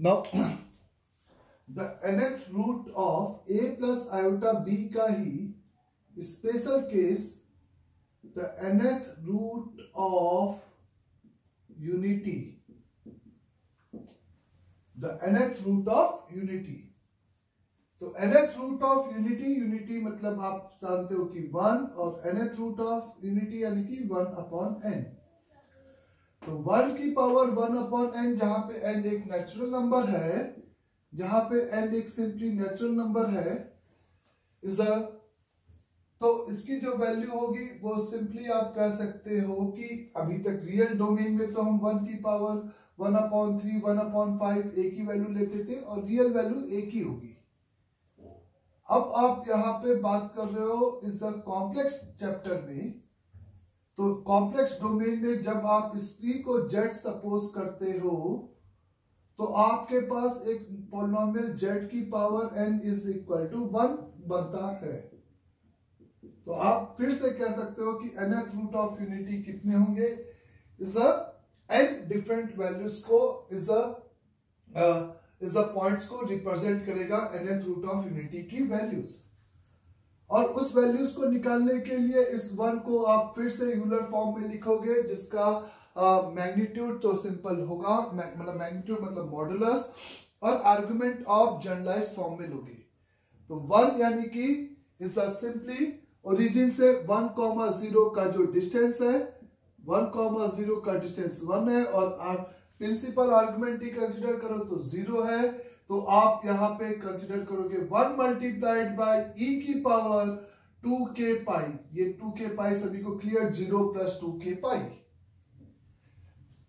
Now the nth root of a plus iota b का ही special case the nth root of unity, the nth root of unity. तो nth root of unity, unity मतलब आप जानते हो कि 1, और nth रूट ऑफ यूनिटी यानी कि 1 अपॉन n। तो 1 की पावर 1 अपॉन n, जहां पे n एक नेचुरल नंबर है, जहां पे n एक सिंपली नेचुरल नंबर है, इज अ, तो इसकी जो वैल्यू होगी वो सिंपली आप कह सकते हो कि अभी तक रियल डोमेन में तो हम 1 की पावर 1 अपॉन 3, 1 अपॉन 5 एक ही वैल्यू लेते थे, और रियल वैल्यू एक ही होगी। अब आप यहाँ पे बात कर रहे हो इस कॉम्प्लेक्स चैप्टर में, तो कॉम्प्लेक्स डोमेन में जब आप इसकी को z सपोज करते हो, तो आपके पास एक पॉलिनोमियल z की power n is equal to 1 बनता है। तो आप फिर से कह सकते हो कि nth रूट ऑफ यूनिटी कितने होंगे, इज n डिफरेंट वैल्यूज को इज पॉइंट्स को रिप्रेजेंट करेगा nth रूट ऑफ यूनिटी की वैल्यूज। और उस वैल्यूज को निकालने के लिए इस 1 को आप फिर से यूलर फॉर्म में लिखोगे, जिसका मैग्नीट्यूड तो सिंपल होगा, मतलब मैग्नीट्यूड मतलब मॉडुलस, और आर्गुमेंट ऑफ जनरलाइज फॉर्म में लोगे। तो 1 यानी कि इज सिंपली ओरिजिन से 1,0 का जो डिस्टेंस है, 1,0 का डिस्टेंस 1 है, और प्रिंसिपल आर्गुमेंट ही कंसीडर करो तो 0 है। तो आप यहां पे कंसीडर करोगे 1 मल्टीप्लाइड बाय e की पावर 2k पाई, ये 2k पाई सभी को क्लियर, 0 प्लस 2k पाई।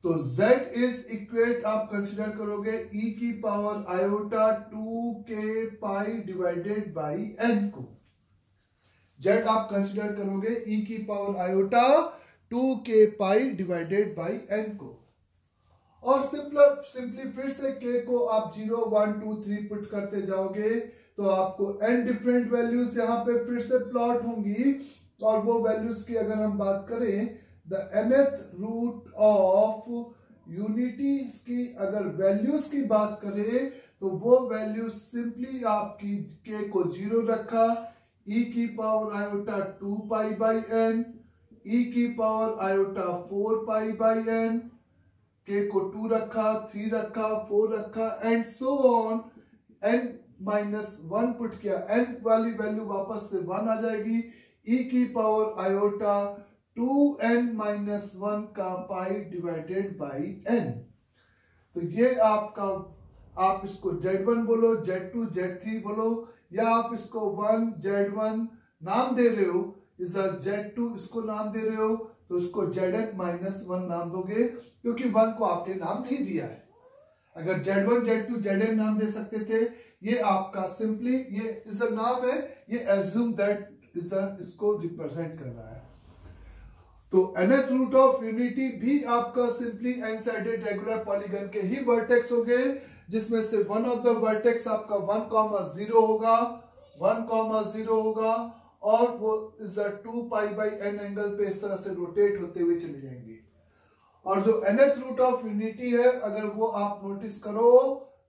तो z इज इक्वेट आप कंसीडर करोगे e की power iota 2k pi divided by n को, z आप कंसीडर करोगे e की power iota 2k pi divided by n को। और सिंपली फिर से k को आप 0, 1, 2, 3 पुट करते जाओगे, तो आपको n डिफरेंट वैल्यूज यहां पे फिर से प्लॉट होंगी। और वो वैल्यूज की अगर हम बात करें, the nth root of unity की अगर वैल्यूज की बात करें, तो वो वैल्यू सिंपली आपकी k को 0 रखा, e की power iota 2 pi by n, e की power iota 4 pi by n, k को 2 रखा, 3 रखा, 4 रखा, and so on, n minus 1 put किया, n वाली वैल्यू वापस से 1 आ जाएगी, e की पावर आयोटा 2n माइनस 1 का पाई डिवाइडेड बाई n। तो ये आपका, आप इसको z1 बोलो, z2, z3 बोलो, या आप इसको 1 z1 नाम दे रहे हो, इस z2 इसको नाम दे रहे हो, तो इसको zn माइनस 1 नाम दोगे, क्योंकि 1 को आपने नाम नहीं दिया है। अगर z1, z2, zn नाम दे सकते थे, ये आपका सिंपली ये इस नाम है, ये एज्यूम दैट इस इसको रिप्रेजेंट कर रहा है। तो nth रूट ऑफ यूनिटी भी आपका simply n sided regular polygon के ही वर्टेक्स होंगे, जिसमें से वन ऑफ द वर्टेक्स आपका 1,0 होगा, 1,0 होगा, और वो इस 2 पाई बाई n एंगल पे इस तरह से रोटेट होते हुए चले जाएंगे। और जो nth रूट ऑफ यूनिटी है, अगर वो आप नोटिस करो,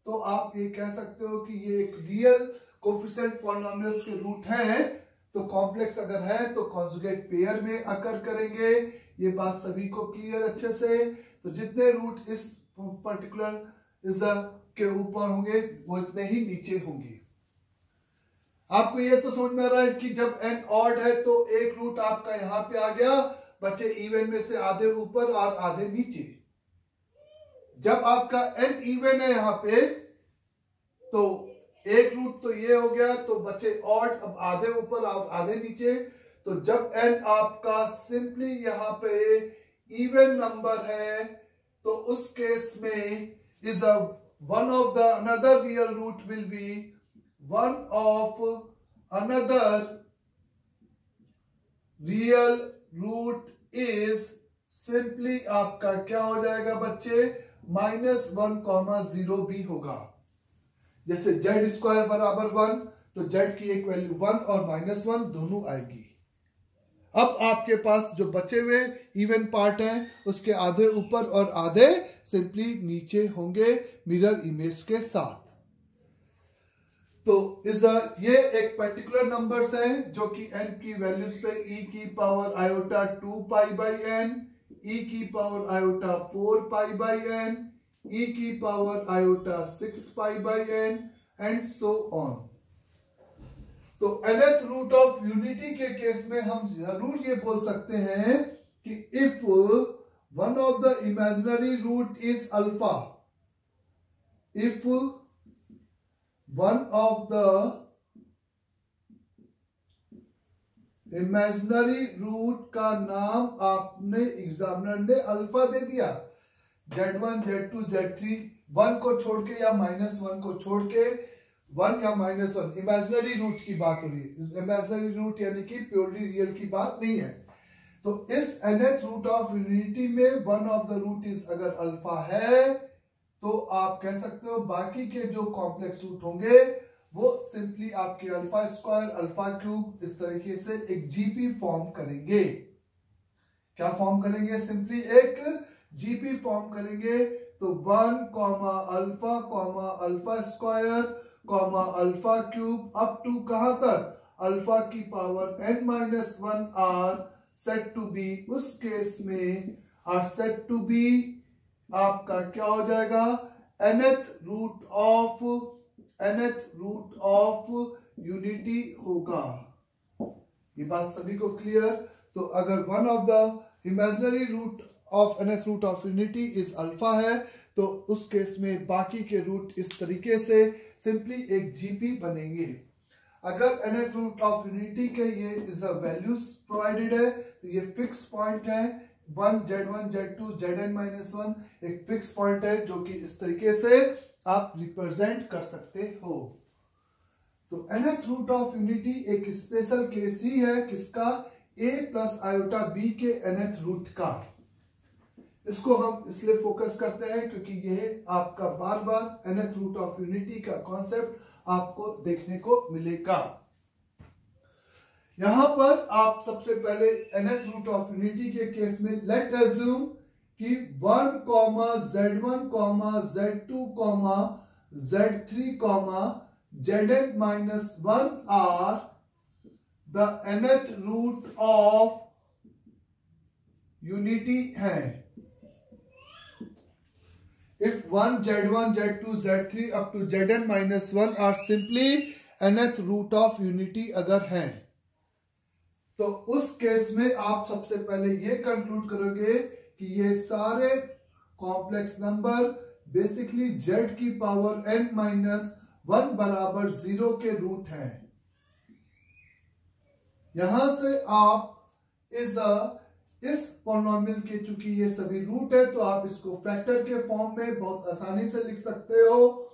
तो आप ये कह सकते हो कि ये एक रियल कोफिशिएंट पॉलिनोमियल्स के रूट हैं। तो कॉम्प्लेक्स अगर है तो कॉन्जुगेट पेयर में अकर करेंगे, ये बात सभी को क्लियर अच्छे से। तो जितने रूट इस पर्टिकुलर इस के ऊपर होंगे, वो इतने ही नीचे होंगे। आपको ये तो समझ में आ रहा है कि जब n ऑड है तो एक रूट आपका यहां पे आ गया, बच्चे इवन में से आधे ऊपर और आधे नीचे। जब आपका n इवन है यहां पे, तो एक रूट तो ये हो गया, तो बच्चे ऑड, अब आधे ऊपर और आधे नीचे। तो जब n आपका सिंपली यहां पे इवन नंबर है, तो उस केस में is one of the another real root will be one of another real root is simply आपका क्या हो जाएगा बच्चे, -1,0 भी होगा। जैसे z स्क्वायर बराबर 1, तो z की एक वैल्यू 1 और -1 दोनों आएगी। अब आपके पास जो बचे हुए इवन पार्ट हैं उसके आधे ऊपर और आधे सिंपली नीचे होंगे मिरर इमेज के साथ। तो ये एक पर्टिकुलर नंबर्स हैं जो कि n की वैल्यूज पे e की power iota 2 pi by n, e की power iota 4 pi by n, e की power iota 6 pi by n and so on. तो nth रूट ऑफ यूनिटी के केस में हम जरूर ये बोल सकते हैं कि if one of the imaginary root is alpha, if one of the imaginary root का नाम आपने एग्जामिनर ने अल्फा दे दिया, z1 z2 z3 1 को छोड़ के या -1 को छोड़ के 1 या -1 इमेजिनरी रूट की बात हो रही है। इमेजिनरी रूट यानी कि प्योरली रियल की बात नहीं है। तो इस nth रूट ऑफ यूनिटी में one of the root is अगर अल्फा है तो आप कह सकते हो बाकी के जो कॉम्प्लेक्स रूट होंगे वो सिंपली आपके अल्फा स्क्वायर अल्फा क्यूब इस तरीके से एक जीपी फॉर्म करेंगे। क्या फॉर्म करेंगे? सिंपली एक जीपी फॉर्म करेंगे। तो 1 alpha square alpha cube up to कहां तक? अल्फा की power n-1 are set to be, उस केस में आर सेट टू बी आपका क्या हो जाएगा? nth रूट ऑफ यूनिटी होगा। ये बात सभी को क्लियर? तो अगर one of the imaginary root of nth root of unity is alpha है तो उस केस में बाकी के रूट इस तरीके से सिंपली एक जीपी बनेंगे। अगर nth रूट ऑफ यूनिटी के ये इज द वैल्यूज प्रोवाइडेड है तो ये फिक्स पॉइंट है 1 z1 z2 zn-1 एक फिक्स पॉइंट है जो कि इस तरीके से आप रिप्रेजेंट कर सकते हो। तो nth रूट ऑफ यूनिटी एक स्पेशल केस ही है किसका? a प्लस आयोटा b के nth रूट का। इसको हम इसलिए फोकस करते हैं क्योंकि यह आपका बार बार nth रूट ऑफ यूनिटी का कॉन्सेप्ट आपको देखने को मिलेगा। यहां पर आप सबसे पहले nth रूट ऑफ यूनिटी के केस में लेट अज्यूम कि 1, z1, z2, z3, zn-1 are the nth root of unity है। If 1, z1, z2, z3 up to zn-1 are simply nth root of unity अगर हैं तो उस केस में आप सबसे पहले ये कंक्लूड करोगे कि ये सारे कॉम्प्लेक्स नंबर बेसिकली z की पावर n-1 बराबर 0 के रूट हैं। यहां से आप इस पॉलिनोमियल के चूंकि ये सभी रूट है तो आप इसको फैक्टर के फॉर्म में बहुत आसानी से लिख सकते हो।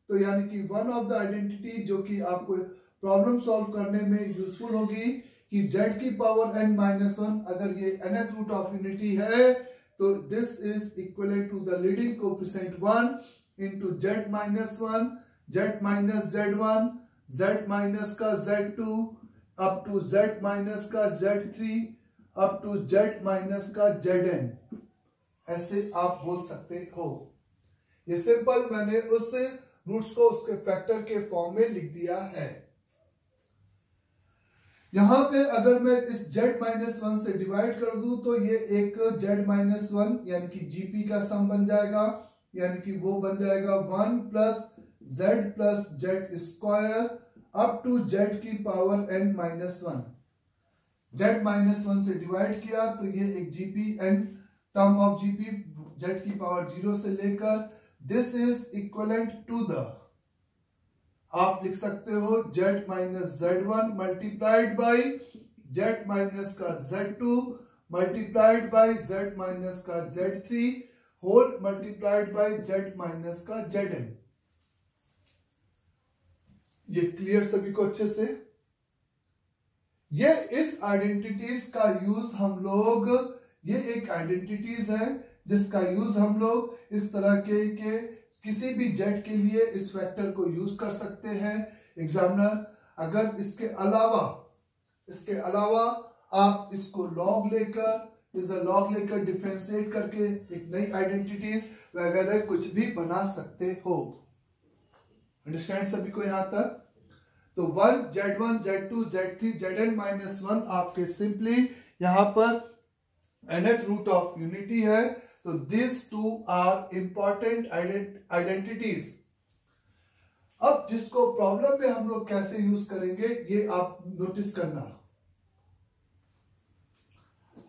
तो यानी कि वन ऑफ द आइडेंटिटी जो कि आपको प्रॉब्लम सॉल्व करने में यूजफुल होगी कि z की पावर n-1 अगर ये nth रूट ऑफ यूनिटी है तो this is equal to the leading coefficient 1 into z-1 z minus z1 z minus का z2 up to z minus का z3 up to z minus का zn, ऐसे आप बोल सकते हो। ये सिंपल मैंने उस रूट्स को उसके फैक्टर के फॉर्म में लिख दिया है। यहां पे अगर मैं इस z-1 से डिवाइड कर दूं तो ये एक z-1 यानी कि जीपी का सम बन जाएगा, यानी कि वो बन जाएगा 1 plus z square up to z की पावर n-1। z-1 से डिवाइड किया तो ये एक GP n term of GP z की पावर 0 से लेकर this is equivalent to the, आप लिख सकते हो z minus z1 multiplied by z minus का z2 multiplied by z minus का z3 whole multiplied by z minus का zn। ये क्लियर सभी को अच्छे से? ये इस आइडेंटिटीज का यूज हम लोग, ये एक आइडेंटिटीज है जिसका यूज हम लोग इस तरह के किसी भी z के लिए इस फैक्टर को यूज कर सकते हैं एग्जामिनर। अगर इसके अलावा आप इसको लॉग लेकर डिफरेंशिएट करके एक नई आइडेंटिटीज वगैरह कुछ भी बना सकते हो। अंडरस्टैंड सभी को यहां तक? तो 1 Z1 Z2 Z3 Zn minus 1 आपके सिंपली यहां पर nth रूट ऑफ यूनिटी है। तो this two are important identities. अब जिसको प्रॉब्लम में हम लोग कैसे यूज करेंगे ये आप नोटिस करना।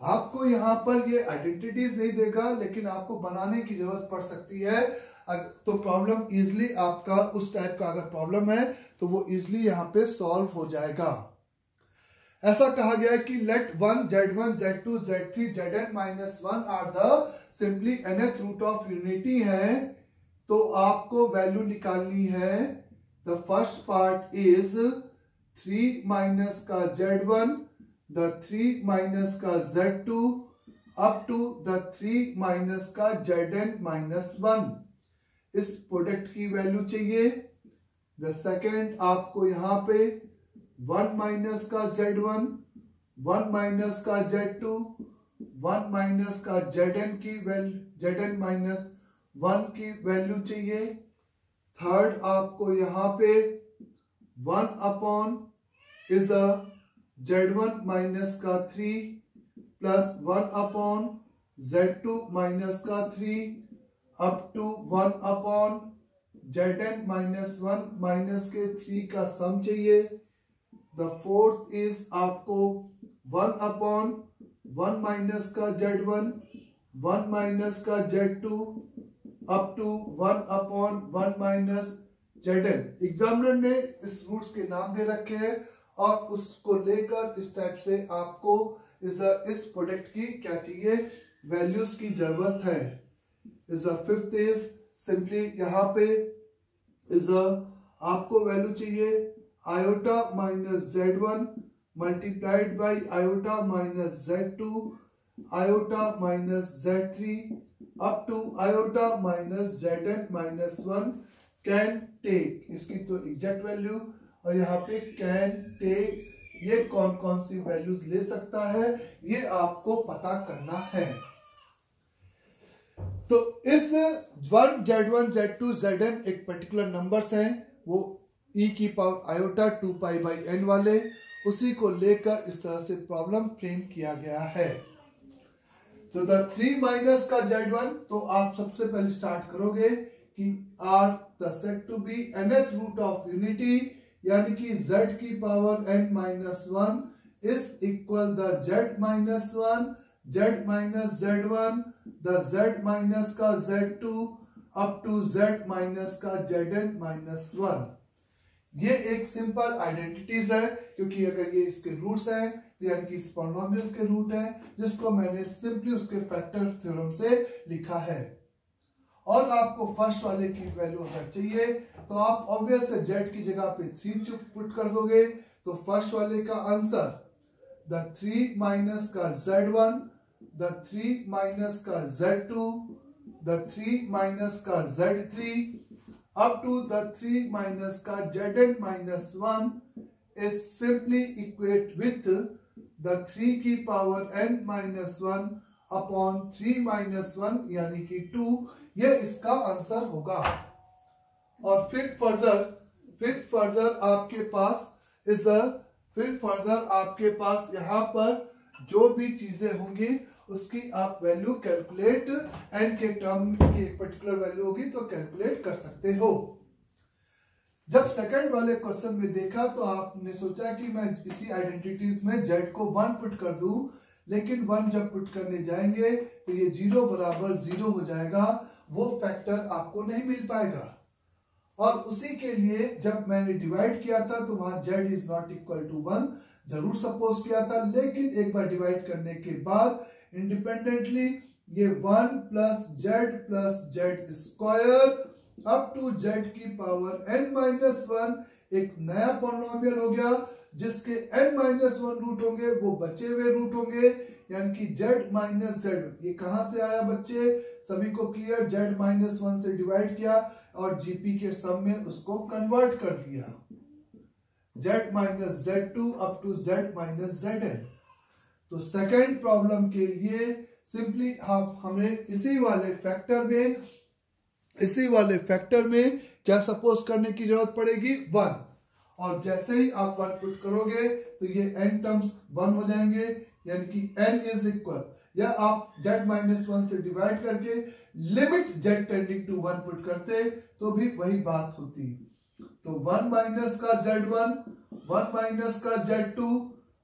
आपको यहां पर ये आइडेंटिटीज नहीं देगा, लेकिन आपको बनाने की जरूरत पड़ सकती है। तो प्रॉब्लम इजिली आपका उस टाइप का अगर प्रॉब्लम है तो वो इजिली यहां पे सॉल्व हो जाएगा। ऐसा कहा गया है कि let 1 Z1 Z2 Z3 Zn minus 1 are the simply nth root of unity है। तो आपको वैल्यू निकालनी है। The first part is 3 minus का Z1, द 3 माइनस का Z2 up to the 3 minus का Zn माइनस 1। इस प्रोडक्ट की वैल्यू चाहिए। द सेकेंड आपको यहां पे 1 माइनस का Z1, 1 माइनस का Z2, 1 माइनस का Zn की वैल्यू, Zn माइनस 1 की वैल्यू चाहिए। थर्ड आपको यहां पे 1 upon is a Z1 minus का 3 प्लस 1 अपॉन Z2 माइनस का 3 up to 1 upon Zn minus 1 minus के 3 का सम चाहिए। द फोर्थ इज आपको 1 अपॉन 1 माइनस का Z1, 1 माइनस का Z2 up to 1 upon 1 minus Zn। Examiner ने इस रूट्स के नाम दे रखे हैं और उसको लेकर इस टाइप से आपको इस प्रोडक्ट की क्या चाहिए, वैल्यूज की जरूरत है। Is a fifth is simply यहां पे इज अ आपको वैल्यू चाहिए iota minus Z1 multiplied by iota minus Z2 iota minus Z3 up to iota minus Zn minus 1 can take. इसकी तो एग्जैक्ट वैल्यू और यहाँ पे कैन टेक, ये कौन कौन सी वैल्यूज ले सकता है ये आपको पता करना है। तो इस 1 Z1 Z2 Zn एक पर्टिकुलर नंबर्स हैं, वो e की power iota 2 pi by n वाले, उसी को लेकर इस तरह से प्रॉब्लम फ्रेम किया गया है। तो द 3 माइनस का Z1, तो आप सबसे पहले स्टार्ट करोगे कि are the set to be nth root of unity, यानी कि z की power n minus 1 is equal the z minus 1 z minus Z1 the z minus का Z2 up to z minus का Zn माइनस 1। ये एक simple identities है, क्योंकि अगर ये इसके रूट्स हैं यानी कि इस पॉलिनोमियल्स के रूट है, जिसको मैंने सिंपली उसके फैक्टर थ्योरम से लिखा है। और आपको फर्स्ट वाले की वैल्यू अगर चाहिए तो आप ऑब्वियस है z की जगह पे 3 पुट कर दोगे, तो फर्स्ट वाले का आंसर द 3 माइनस का Z1, द 3 माइनस का Z2, द 3 माइनस का Z3 up to the 3 minus का Zn minus 1 is simply equate with the 3 की power n minus 1 upon 3 minus 1 यानी कि 2, ये इसका आंसर होगा। और फिर फर्दर आपके पास यहां पर जो भी चीजें होंगी उसकी आप वैल्यू कैलकुलेट एन के टर्म की एक पर्टिकुलर वैल्यू होगी तो कैलकुलेट कर सकते हो। जब सेकंड वाले क्वेश्चन में देखा तो आपने सोचा कि मैं इसी आइडेंटिटीज में z को 1 पुट कर दूं, लेकिन 1 जब पुट करने जाएंगे तो ये 0 बराबर 0 हो जाएगा, वो फैक्टर आपको नहीं मिल पाएगा। और उसी के लिए जब मैंने डिवाइड किया था तो वहां z is not equal to 1 जरूर सपोज किया था, लेकिन एक बार डिवाइड करने के बाद इंडिपेंडेंटली ये 1 plus z square up to z की पावर n माइनस 1 एक नया पॉलिनोमियल हो गया, जिसके n माइनस 1 रूट होंगे वो बचे हुए रूट होंगे, यानी कि z माइनस जेड। ये कहां से आया बच्चे, सभी को क्लियर, z माइनस 1 से डिवाइड किया और जीपी के सम में उसको कन्वर्ट कर दिया, z minus Z2 up to z minus Zn। तो सेकंड प्रॉब्लम के लिए सिंपली हमें इसी वाले फैक्टर में क्या सपोज करने की जरूरत पड़ेगी 1, और जैसे ही आप 1 पुट करोगे तो ये n टर्म्स 1 हो जाएंगे, यानी कि n इज इक्वल, या आप z-1 से डिवाइड करके limit z tending to 1 put करते तो भी वही बात होती। तो 1 माइनस का z1, 1 माइनस का z2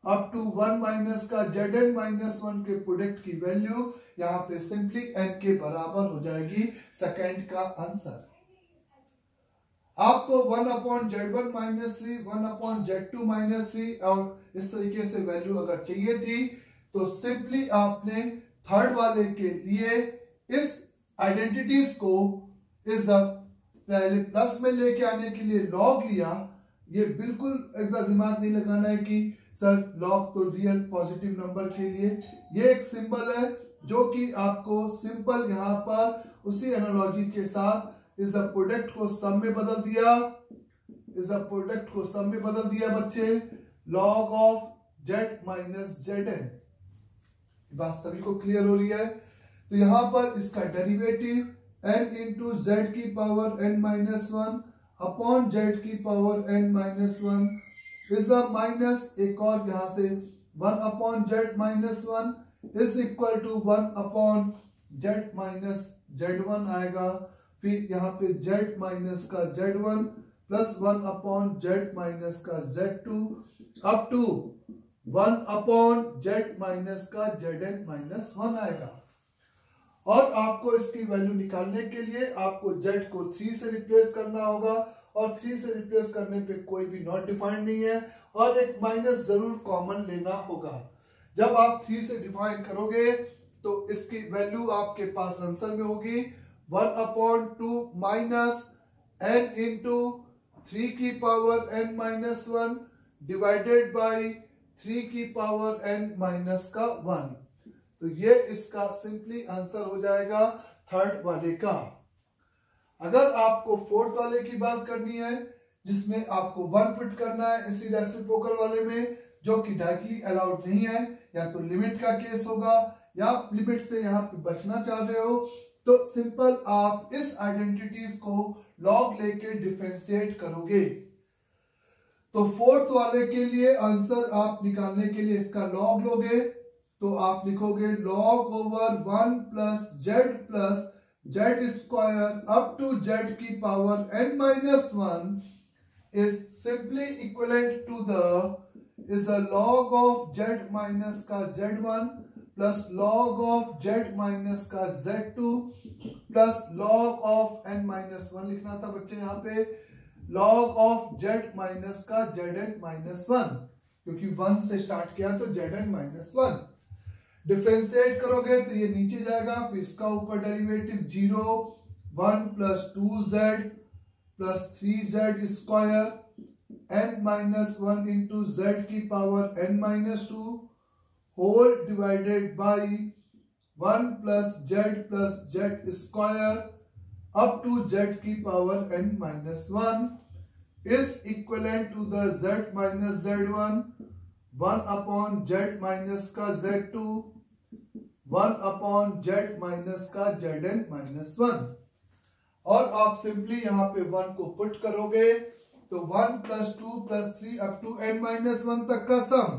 अप टू 1 माइनस का zn-1 के प्रोडक्ट की वैल्यू यहां पे सिंपली n के बराबर हो जाएगी सेकंड का आंसर। आपको 1/z1-3, 1/z2-3 और इस तरीके से वैल्यू अगर चाहिए थी तो सिंपली आपने थर्ड वाले के लिए इस आइडेंटिटीज को इस पहले प्लस में लेके आने के लिए लॉग लिया। ये बिल्कुल एक बार दिमाग नहीं लगाना है कि सर लॉग तो रियल पॉजिटिव नंबर के लिए, ये एक सिंबल है जो कि आपको सिंपल यहाँ पर उसी एनालॉजी के साथ इस प्रोडक्ट को सम में बदल दिया, बच्चे लॉग ऑफ z-zn। बात सभी को क्लियर हो रही है। तो यहां पर इसका डेरिवेटिव n इंटू जेड की पावर n-1 अपॉन z की power n-1 is the minus एक और यहां से 1/z-1 is equal to 1/z-z1 आएगा। फिर यहाँ पे z माइनस का z1 प्लस 1/z माइनस का z2 up to 1/z minus का zn-1 आएगा। और आपको इसकी वैल्यू निकालने के लिए आपको z को 3 से रिप्लेस करना होगा, और 3 से रिप्लेस करने पे कोई भी नॉट डिफाइंड नहीं है, और एक माइनस जरूर कॉमन लेना होगा। जब आप 3 से डिफाइन करोगे तो इसकी वैल्यू आपके पास आंसर में होगी 1/2 माइनस n इंटू 3 की पावर n-1 डिवाइडेड बाई 3 की पावर n-1। तो ये इसका सिंपली आंसर हो जाएगा थर्ड वाले का। अगर आपको फोर्थ वाले की बात करनी है जिसमें आपको 1 पुट करना है इसी रेसिप्रोकल वाले में, जो कि डायरेक्टली अलाउड नहीं है, या तो लिमिट का केस होगा या लिमिट से यहां पे बचना चाह रहे हो, तो सिंपल आप इस आइडेंटिटीज को लॉग लेके डिफरेंशिएट करोगे। तो फोर्थ वाले के लिए आंसर आप निकालने के लिए इसका लॉग लोगे, तो आप लिखोगे log over 1 plus z square up to z की power n-1 is simply equivalent to the log of z minus का z1 plus log of z minus का z2 plus log of n-1 लिखना था बच्चे यहाँ पे log of z माइनस का zn-1, क्योंकि 1 से स्टार्ट किया तो zn-1 डिफरेंशिएट करोगे तो ये नीचे जाएगा, फिर इसका ऊपर derivative 0 1 plus 2z plus 3z square n-1 into z की power n-2 whole divided by 1 plus z square up to z की power n-1 is equivalent to the z minus z1 1/z minus का z2 1/z minus का zn-1। और आप simply यहाँ पे 1 को put करोगे तो 1 plus 2 plus 3 up to n-1 तक का सम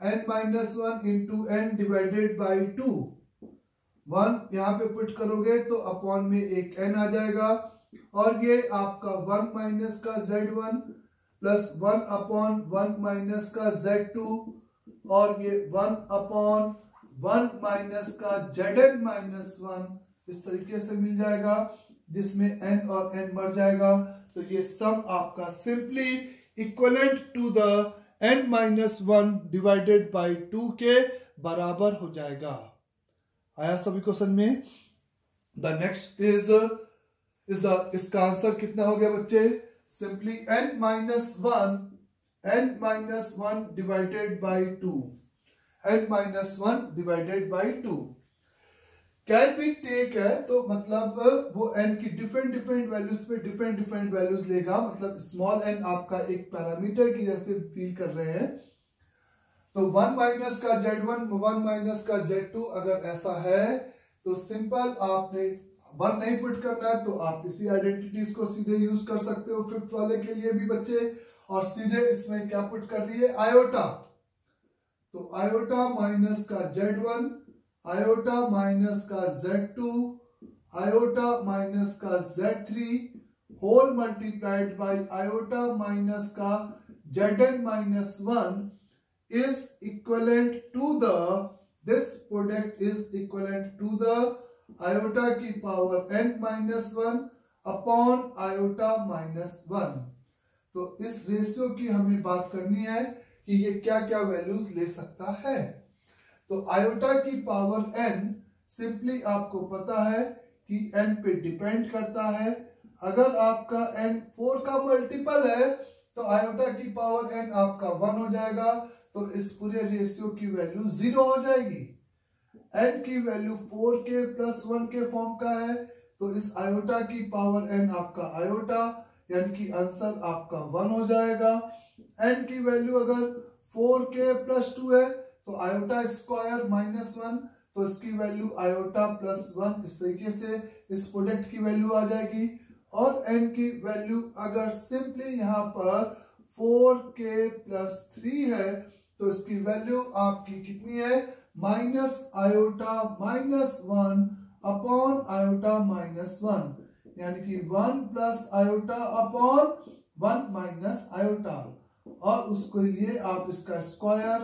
n-1 into n divided by 2। 1 यहाँ पे पुट करोगे तो अपॉन में एक n आ जाएगा, और ये आपका 1 माइनस का z1 प्लस 1/1 माइनस का z2, और ये 1/1 माइनस का zn-1 इस तरीके से मिल जाएगा, जिसमें n और n मर जाएगा। तो ये सम आपका simply equivalent to the n-1 divided by 2 के बराबर हो जाएगा। आया सभी क्वेश्चन में? द नेक्स्ट इज इसका आंसर कितना हो गया बच्चे? Simply n-1 divided by 2, n-1 divided by 2 can be take है, तो मतलब वो n की डिफरेंट वैल्यूज पे डिफरेंट वैल्यूज लेगा। मतलब स्मॉल n आपका एक पैरामीटर की जैसे फील कर रहे हैं, तो 1 माइनस का Z1 1 माइनस का Z2 अगर ऐसा है तो सिंपल आपने 1 नहीं पुट करना है तो आप इसी आइडेंटिटीज को सीधे यूज कर सकते हो फिफ्थ वाले के लिए भी बच्चे, और सीधे इसमें क्या पुट कर दिए आयोटा। तो आयोटा माइनस का Z1, आयोटा माइनस का Z2, आयोटा माइनस का Z3 whole multiplied by iota minus का Zn minus 1 is equivalent to the, this product is equivalent to the iota की power n minus 1 upon iota minus 1। तो इस ratio की हमें बात करनी है कि ये क्या क्या वैल्यूज ले सकता है। तो आयोटा की पावर n सिंपली आपको पता है कि n पे डिपेंड करता है। अगर आपका n 4 का मल्टीपल है तो आयोटा की पावर n आपका 1 हो जाएगा, तो इस पूरे रेशियो की वैल्यू 0 हो जाएगी। n की वैल्यू 4k प्लस 1 के फॉर्म का है, तो इस आयोटा की पावर n आपका आयोटा यानी कि आंसर आपका 1 हो जाएगा। n की वैल्यू अगर 4k प्लस 2 है तो आयोटा स्क्वायर माइनस 1, तो इसकी वैल्यू आयोटा प्लस 1, इस तरीके से इस प्रोडक्ट की वैल्यू आ जाएगी। और n की वैल्यू अगर सिंपली यहाँ पर 4k प्लस 3 है तो इसकी वैल्यू आपकी कितनी है minus iota minus 1 upon iota minus 1, यानी कि 1 plus iota upon 1 minus iota, और उसके लिए आप इसका स्क्वायर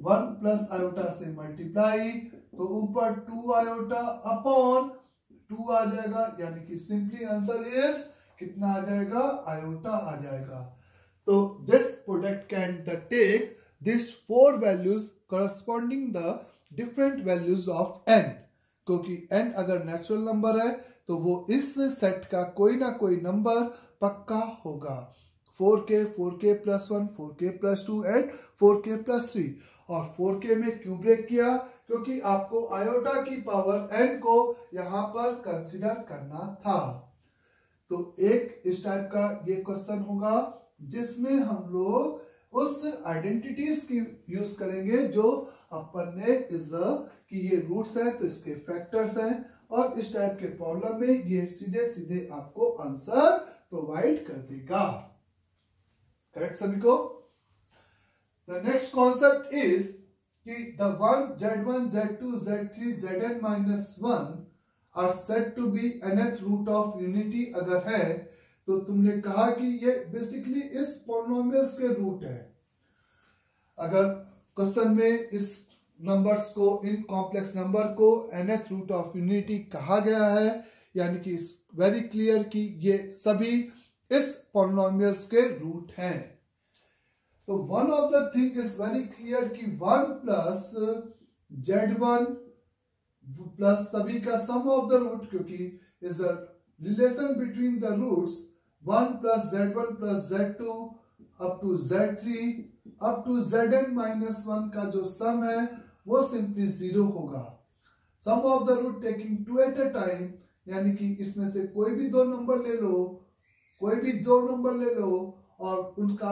1 प्लस आयोटा से मल्टीप्लाई, तो ऊपर 2 आयोटा अपॉन 2 आ जाएगा, यानी कि सिंपली आंसर इज कितना आ जाएगा आयोटा आ जाएगा। तो this product can take these 4 values corresponding the different values of n, क्योंकि n अगर नेचुरल नंबर है तो वो इस सेट का कोई ना कोई नंबर पक्का होगा। 4k plus 1, 4k plus 2 and 4k plus 3। और 4k में क्यों ब्रेक किया, क्योंकि आपको आयोटा की पावर n को यहाँ पर कंसिडर करना था। तो एक इस टाइप का ये क्वेश्चन होगा जिसमें हम लोग उस आइडेंटिटीज की यूज करेंगे जो अपन ने इस कि ये रूट्स हैं तो इसके फैक्टर्स हैं, और इस टाइप के प्रॉब्लम में ये सीधे सीधे आपको आंसर प्रोवाइड कर देगा। करेक्ट सभी को। द नेक्स्ट कॉन्सेप्ट इज कि the one Z1 Z2 Z3 Zn minus 1 are said to be nth root of unity अगर है तो तुमने कहा कि ये बेसिकली इस पॉलिनोमियल्स के रूट है। अगर क्वेश्चन में इस नंबर्स को, इन कॉम्प्लेक्स नंबर को nth रूट ऑफ यूनिटी कहा गया है, यानी कि वेरी क्लियर कि ये सभी इस पॉलिनोमियल्स के रूट हैं। तो one of the thing is very clear कि 1 प्लस Z1 प्लस सभी का सम ऑफ द रूट, क्योंकि is the relation between the roots 1 plus Z1 plus Z2 up to Z3 up to Zn minus 1 का जो sum है वो simply 0 होगा। Sum of the root taking 2 at a time, यानी कि इसमें से कोई भी दो नंबर ले लो, कोई भी दो नंबर ले लो और उनका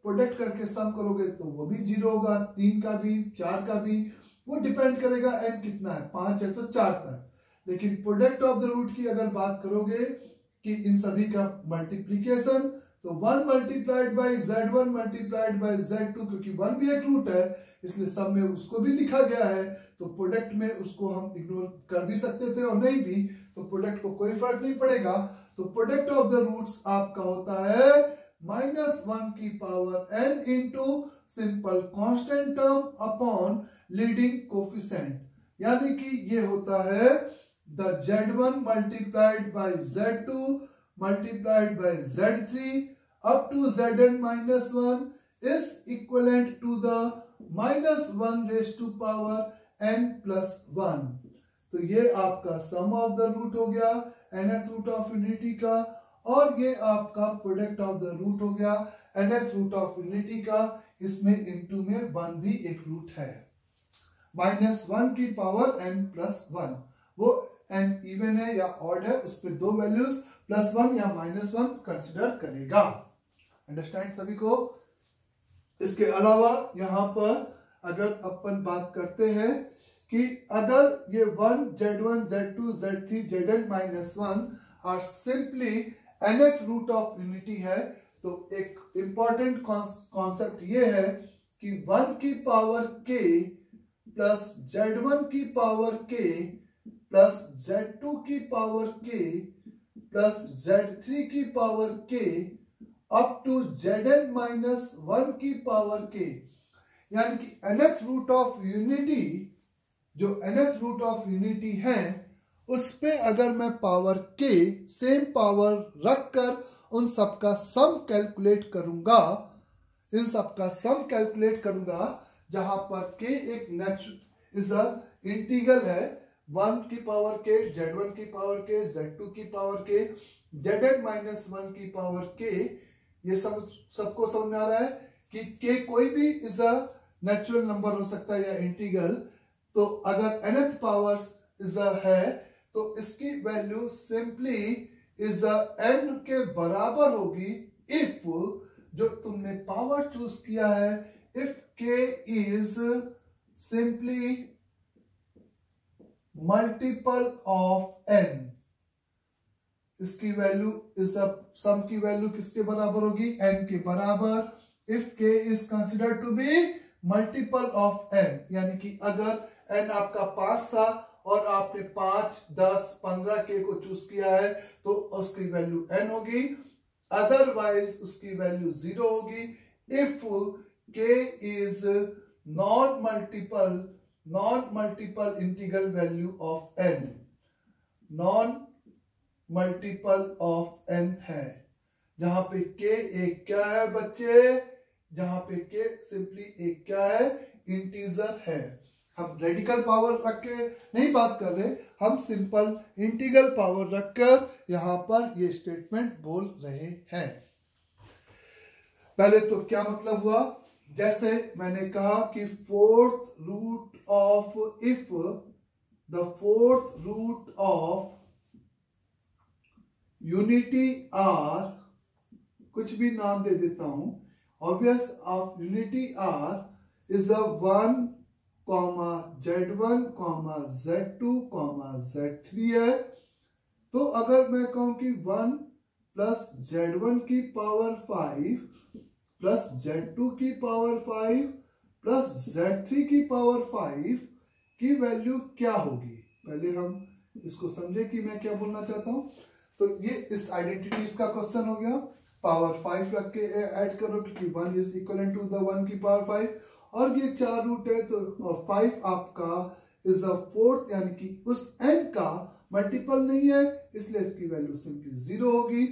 प्रोडक्ट करके सम करोगे तो वो भी 0 होगा, 3 का भी 4 का भी, वो डिपेंड करेगा n कितना है, 5 है तो 4 तक। लेकिन प्रोडक्ट ऑफ द रूट की अगर बात करोगे कि इन सभी का मल्टीप्लीकेशन, तो 1 multiplied by Z1 multiplied by Z2, क्योंकि 1 भी एक रूट है इसलिए सब में उसको भी लिखा गया है, तो प्रोडक्ट में उसको हम इग्नोर कर भी सकते थे और नहीं भी, तो प्रोडक्ट को कोई फर्क नहीं पड़ेगा। तो प्रोडक्ट ऑफ द रूट्स आपका होता है -1 की power n into simple constant term upon leading coefficient, यानी कि ये होता है the Z1 multiplied by Z2 multiplied by Z3 up to Zn minus 1 is equivalent to the -1 raised to power n plus 1। तो ये आपका सम ऑफ द रूट हो गया nth रूट ऑफ यूनिटी का, और ये आपका प्रोडक्ट ऑफ द रूट हो गया nth रूट ऑफ यूनिटी का। इसमें इनटू में 1 भी एक रूट है, -1 की पावर n प्लस 1, वो n इवन है या ऑड है, उस पर दो वैल्यूज +1 या -1 कंसिडर करेगा। अंडरस्टैंड सभी को। इसके अलावा यहां पर अगर अपन बात करते हैं कि अगर ये 1 z1 z2 z3 zn minus 1 are simply nth root of unity है, तो एक इंपॉर्टेंट कॉन्सेप्ट ये है कि 1 की पावर k प्लस z1 की पावर k प्लस z2 की पावर k प्लस z3 की power k up to zn minus 1 की पावर k, यानी कि nth रूट ऑफ यूनिटी, जो nth रूट ऑफ यूनिटी है उस पे अगर मैं पावर k सेम पावर रखकर उन सब का सम कैलकुलेट करूंगा, इन सब का सम कैलकुलेट करूंगा, जहां पर k एक नेचुरल इज अ इंटीग्रल है, 1 की पावर k, z1 की पावर k, z2 की पावर k, zn माइनस 1 की पावर k, ये सबको समझ में आ रहा है कि k कोई भी इज अ नेचुरल नंबर हो सकता है या इंटीग्रल। तो अगर nth पावर इज अ है तो इसकी वैल्यू सिंपली इज n के बराबर होगी इफ, जो तुमने पावर चूज किया है, if k is simply multiple of n, इसकी वैल्यू इस सम की वैल्यू किसके बराबर होगी, n के बराबर। If k is considered to be multiple of n, यानी कि अगर n आपका 5 था और आपने 5, 10, 15 k को चूज किया है तो उसकी वैल्यू n होगी, अदरवाइज उसकी वैल्यू 0 होगी। If k is non multiple integral value of n, non multiple of n है, जहां पे k एक क्या है बच्चे, जहां पे k सिंपली एक क्या है, इंटीजर है। हम रेडिकल पावर रख के नहीं बात कर रहे, हम सिंपल इंटीग्रल पावर रखकर यहां पर ये स्टेटमेंट बोल रहे हैं। पहले तो क्या मतलब हुआ, जैसे मैंने कहा कि fourth root of, if the fourth root of unity are, कुछ भी नाम दे देता हूं, obvious of unity are is 1, z1, z2, z3 है। तो अगर मैं कहूं कि 1 प्लस z1 की पावर 5 प्लस z2 की पावर 5 प्लस z3 की पावर 5 की वैल्यू क्या होगी, पहले हम इसको समझे कि मैं क्या बोलना चाहता हूं। तो ये इस आइडेंटिटीज का क्वेश्चन हो गया, पावर 5 रख के ऐड करो क्योंकि 1 इज इक्वल टू द 1 की पावर 5, और ये 4 रूट है तो 5 आपका इज द फोर्थ, यानी कि उस n का मल्टीपल नहीं है, इसलिए इसकी वैल्यू सिंपली 0 होगी।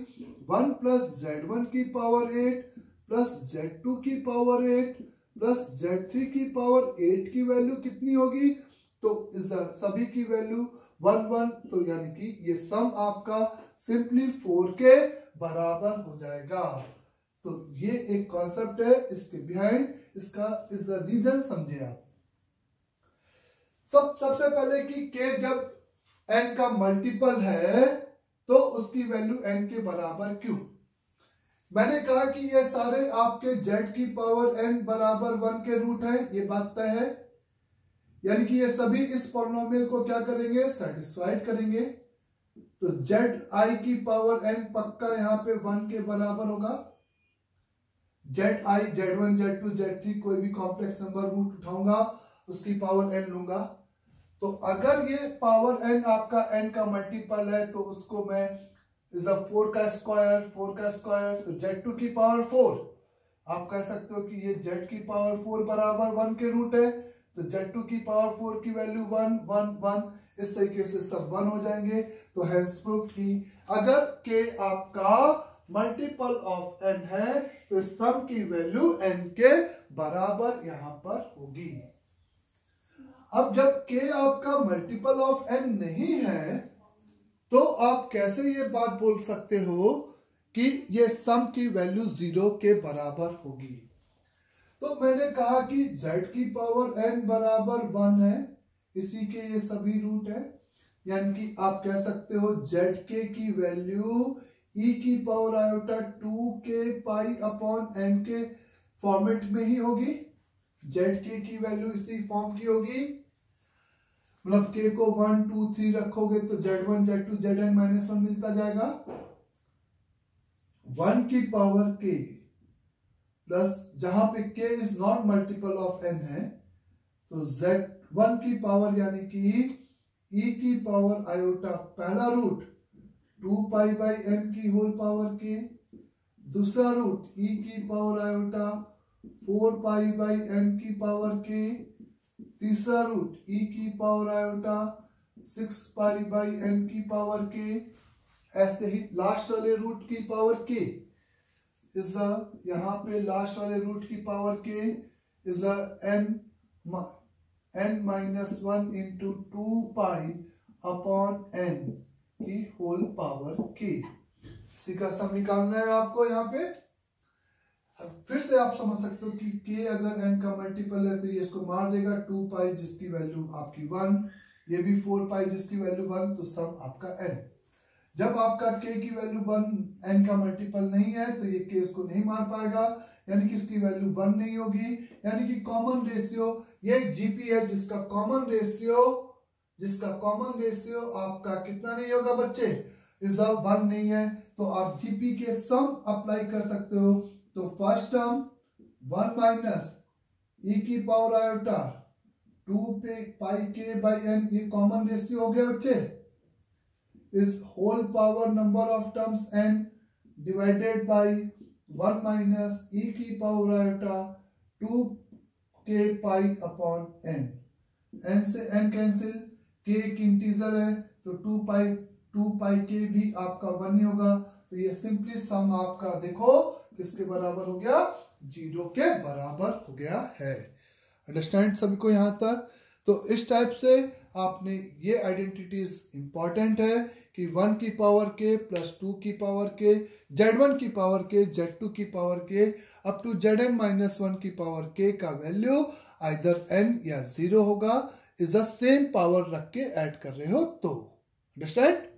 1 प्लस z1 की पावर 8 प्लस z2 की पावर 8 प्लस z3 की पावर 8 की वैल्यू कितनी होगी, तो इस सभी की वैल्यू 1 1, तो यानी कि ये सम आपका सिंपली 4 के बराबर हो जाएगा। तो ये एक कॉन्सेप्ट है, इसके बिहाइंड इसका इज द रीजन समझे आप। सबसे पहले कि k जब n का मल्टीपल है तो उसकी वैल्यू n के बराबर क्यों। मैंने कहा कि ये सारे आपके z की पावर n बराबर 1 के रूट है, ये बात तय है, यानी कि ये सभी इस पॉलिनोमियल को क्या करेंगे, सेटिस्फाइड करेंगे। तो zi की पावर n पक्का यहां पे 1 के बराबर होगा। zi, z1, z2, z3 कोई भी कॉम्प्लेक्स नंबर रूट उठाऊंगा उसकी पावर n लूंगा। तो अगर ये पावर n आपका n का मल्टीपल है तो उसको मैं इज 4 का स्क्वायर, 4 का स्क्वायर, तो z2 की पावर 4, आप कह सकते हो कि ये z की पावर 4 बराबर 1 के रूट है, तो z2 की पावर 4 की वैल्यू 1 1 1, इस तरीके से सब 1 हो जाएंगे। तो हैज प्रूव्ड कि अगर k आपका मल्टीपल ऑफ n है तो सम की वैल्यू n के बराबर यहां पर होगी। अब जब k आपका मल्टीपल ऑफ n नहीं है तो आप कैसे ये बात बोल सकते हो कि ये सम की वैल्यू 0 के बराबर होगी। तो मैंने कहा कि z की पावर n बराबर 1 है, इसी के ये सभी रूट है, यानी कि आप कह सकते हो zk की वैल्यू e की पावर आयोटा 2k पाई अपॉन n के फॉर्मेट में ही होगी, जेड के की वैल्यू इसी फॉर्म की होगी, मतलब के को 1 2 3 रखोगे तो z1 z2 zn -1 मिलता जाएगा। 1 की पावर k प्लस जहां पे k is not multiple of n है तो z1 की पावर यानी कि e की पावर आयोटा पहला रूट 2 पाई बाई n की होल पावर k, दूसरा रूट e की power iota 4 pi by n की पावर k, तीसरा रूट e की power iota 6 pi by n की पावर k, ऐसे ही लास्ट वाले रूट की पावर k इज यहाँ पे लास्ट वाले रूट की power k is n minus 1 into 2 pi upon n की होल पावर k। इसी का सम निकालना है आपको यहाँ पे। फिर से आप समझ सकते हो कि k अगर n का मल्टीपल है तो ये इसको मार देगा, 2 पाई जिसकी वैल्यू आपकी 1, ये भी 4 पाई जिसकी वैल्यू 1, तो सम आपका n। जब आपका k की वैल्यू 1 n का मल्टीपल नहीं है तो ये k इसको नहीं मार पाएगा, यानी कि इसकी वैल्यू 1 नहीं होगी, यानी कि कॉमन रेशियो, ये एक जीपी है जिसका कॉमन रेशियो आपका कितना नहीं होगा बच्चे, इज 1 नहीं है, तो आप जीपी के सम अप्लाई कर सकते हो। तो फर्स्ट टर्म 1 माइनस e की पावर आयोटा 2 पे पाई k बाई n, ये कॉमन रेशियो हो गया बच्चे, इस whole power number of terms n divided by 1 minus e की power iota 2 k pi upon n, n से n कैंसिल, k एक इंटीजर है तो 2 पाई k भी आपका 1 ही होगा, तो ये सिंपली सम आपका देखो किसके बराबर हो गया, 0 के बराबर हो गया है। अंडरस्टैंड सभी को यहाँ तक। तो इस टाइप से आपने ये आइडेंटिटीज इंपॉर्टेंट है कि 1 की पावर k प्लस 2 की पावर k, z1 की पावर k, z2 की power k up to zn minus 1 की पावर k का वैल्यू आइदर n या 0 होगा, इज द सेम पावर रख के ऐड कर रहे हो तो। अंडरस्टैंड।